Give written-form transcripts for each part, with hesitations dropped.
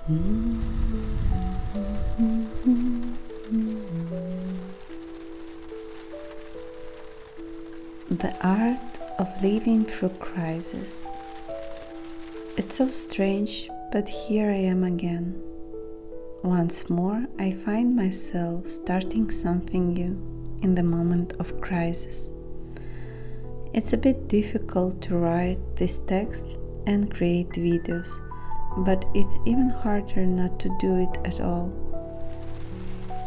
The art of living through crisis. It's so strange, but here I am again. Once more, I find myself starting something new in the moment of crisis. It's a bit difficult to write this text and create videos, but it's even harder not to do it at all.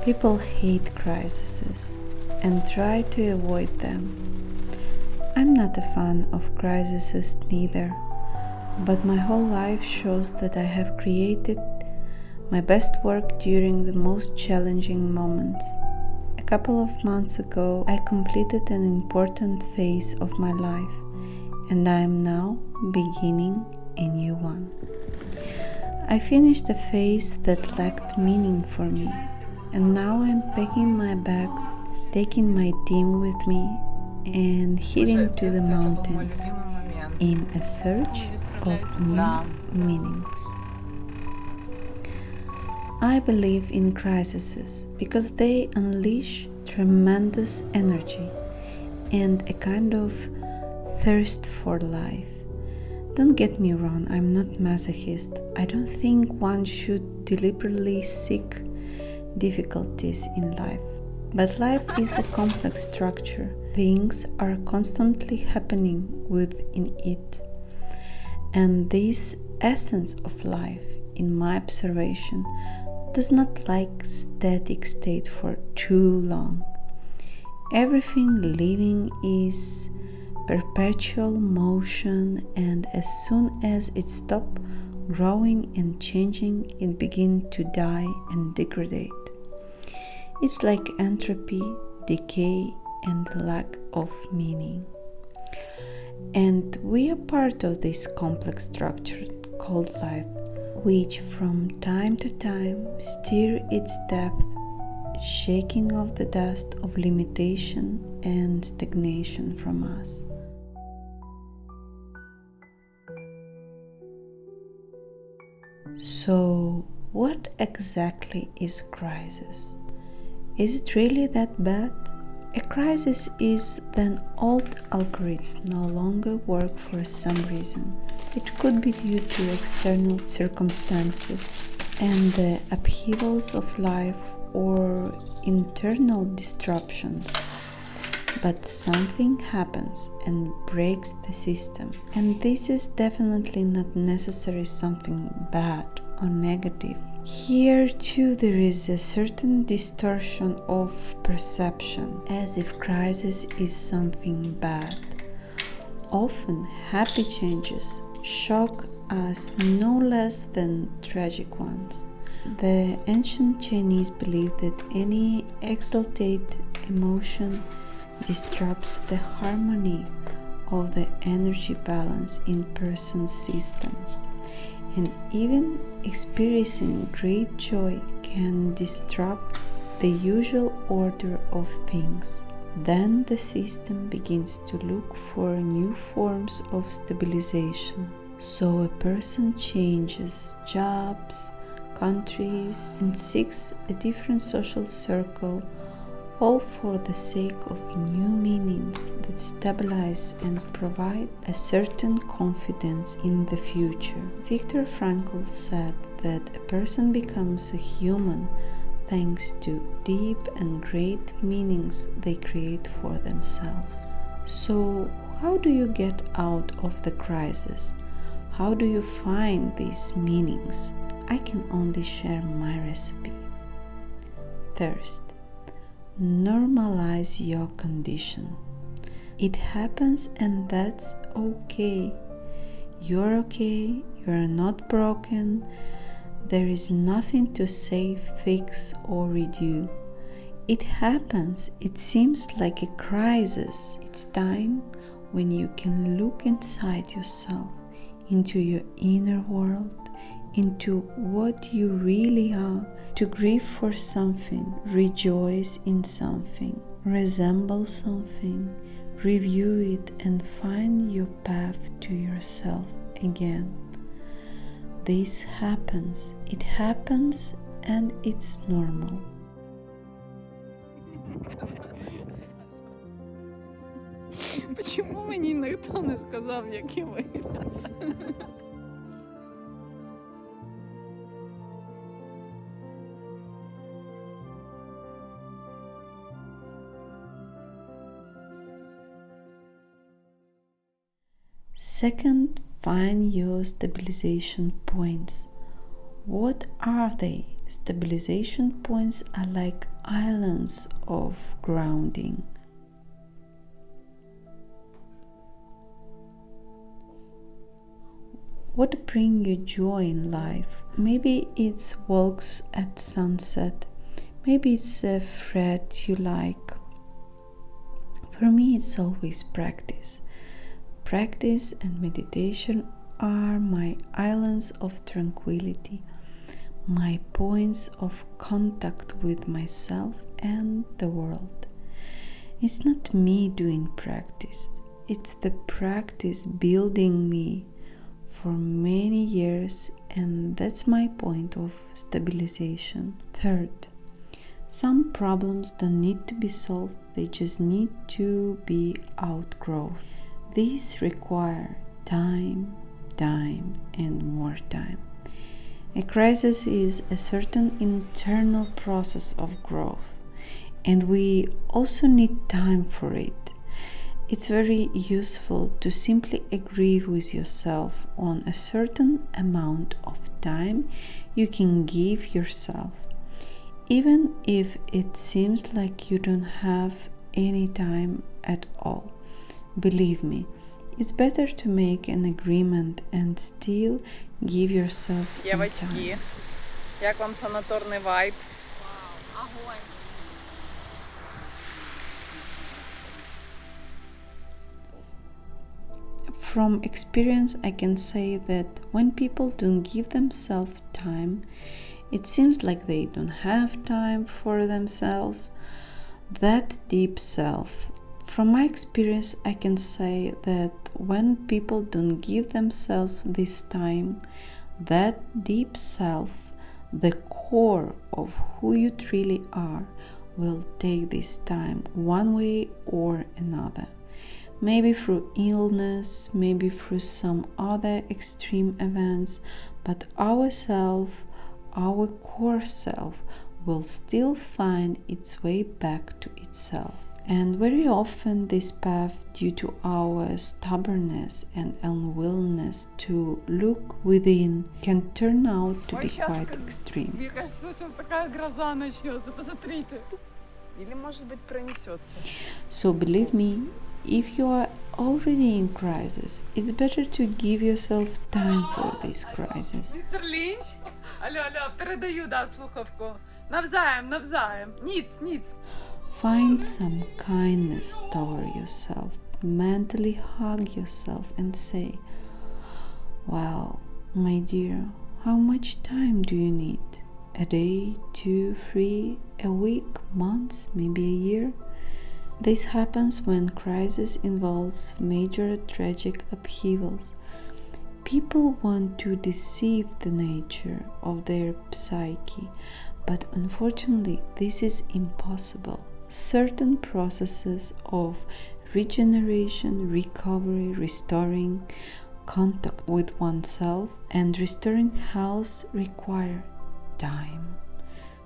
People hate crises and try to avoid them. I'm not a fan of crises neither, but my whole life shows that I have created my best work during the most challenging moments. A couple of months ago, I completed an important phase of my life, and I am now beginning a new one. I finished a phase that lacked meaning for me, and now I'm packing my bags, taking my team with me, and heading to the mountains in a search of new meanings. I believe in crises because they unleash tremendous energy and a kind of thirst for life. Don't get me wrong, I'm not masochist. I don't think one should deliberately seek difficulties in life. But life is a complex structure. Things are constantly happening within it. And this essence of life, in my observation, does not like static state for too long. Everything living is perpetual motion, and as soon as it stops growing and changing, it begins to die and degrade. It's like entropy, decay, and the lack of meaning. And we are part of this complex structure called life, which from time to time stir its depth, shaking off the dust of limitation and stagnation from us. So, what exactly is crisis? Is it really that bad? A crisis is when old algorithms no longer work for some reason. It could be due to external circumstances and the upheavals of life or internal disruptions. But something happens and breaks the system. And this is definitely not necessarily something bad or negative. Here too there is a certain distortion of perception, as if crisis is something bad. Often happy changes shock us no less than tragic ones. The ancient Chinese believed that any exalted emotion disrupts the harmony of the energy balance in person's system. And even experiencing great joy can disrupt the usual order of things. Then the system begins to look for new forms of stabilization. So a person changes jobs, countries, and seeks a different social circle, all for the sake of new meanings that stabilize and provide a certain confidence in the future. Viktor Frankl said that a person becomes a human thanks to deep and great meanings they create for themselves. So, how do you get out of the crisis? How do you find these meanings? I can only share my recipe. First, normalize your condition. It happens and that's okay. You're okay, you're not broken. There is nothing to save, fix, or redo. It happens. It seems like a crisis. It's time when you can look inside yourself, into your inner world, into what you really are, to grieve for something, rejoice in something, resemble something, review it, and find your path to yourself again. This happens. It happens and it's normal. Чому мені ніхто не сказав, як я виглядаю? Second, find your stabilization points. What are they? Stabilization points are like islands of grounding. What brings you joy in life? Maybe it's walks at sunset. Maybe it's a thread you like. For me, it's always practice. Practice and meditation are my islands of tranquility, my points of contact with myself and the world. It's not me doing practice, it's the practice building me for many years, and that's my point of stabilization. Third, some problems don't need to be solved, they just need to be outgrown. These require time, and more time. A crisis is a certain internal process of growth, and we also need time for it. It's very useful to simply agree with yourself on a certain amount of time you can give yourself, even if it seems like you don't have any time at all. Believe me, it's better to make an agreement and still give yourself some Дівчатки, time. як вам санаторний вайб? Огонь. From experience, I can say that when people don't give themselves time, it seems like they don't have time for themselves, that deep self. From my experience, I can say that when people don't give themselves this time, that deep self, the core of who you truly are, will take this time one way or another. Maybe through illness, maybe through some other extreme events, but our self, our core self, will still find its way back to itself. And very often this path, due to our stubbornness and unwillingness to look within, can turn out to be quite extreme. Мне кажется, сейчас такая гроза начнется, посмотрите. Или, может быть, пронесется. So believe me, if you are already in crisis, it's better to give yourself time for this crisis. Містер Лінч? Алло, передаю, да, слухавку. Навзаєм. Ніц. Find some kindness toward yourself. Mentally hug yourself and say, "Well, my dear, how much time do you need? A day, 2, 3, a week, months, maybe a year?" This happens when crisis involves major tragic upheavals. People want to deceive the nature of their psyche, but unfortunately, this is impossible. Certain processes of regeneration, recovery, restoring contact with oneself, and restoring health require time.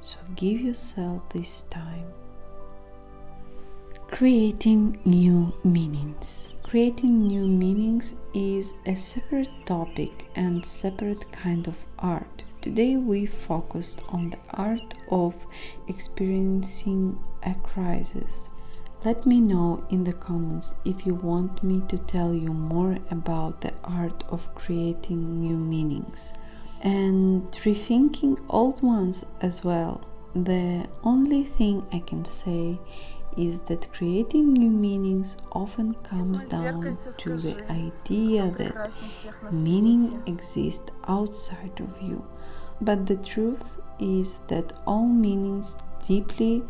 So give yourself this time. Creating new meanings. Creating new meanings is a separate topic and separate kind of art. Today we focused on the art of experiencing a crisis. Let me know in the comments if you want me to tell you more about the art of creating new meanings and rethinking old ones as well. The only thing I can say is that creating new meanings often comes down to the idea that meaning exists outside of you. But the truth is that all meanings deeply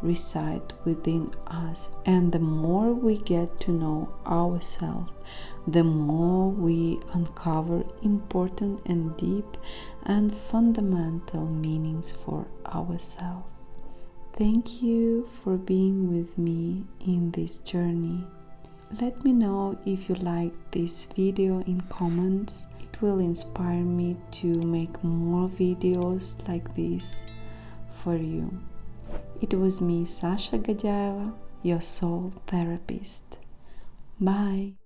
reside within us. And the more we get to know ourselves, the more we uncover important and deep and fundamental meanings for ourselves. Thank you for being with me in this journey. Let me know if you liked this video in comments. It will inspire me to make more videos like this for you. It was me, Sasha Gadyaeva, your soul therapist. Bye.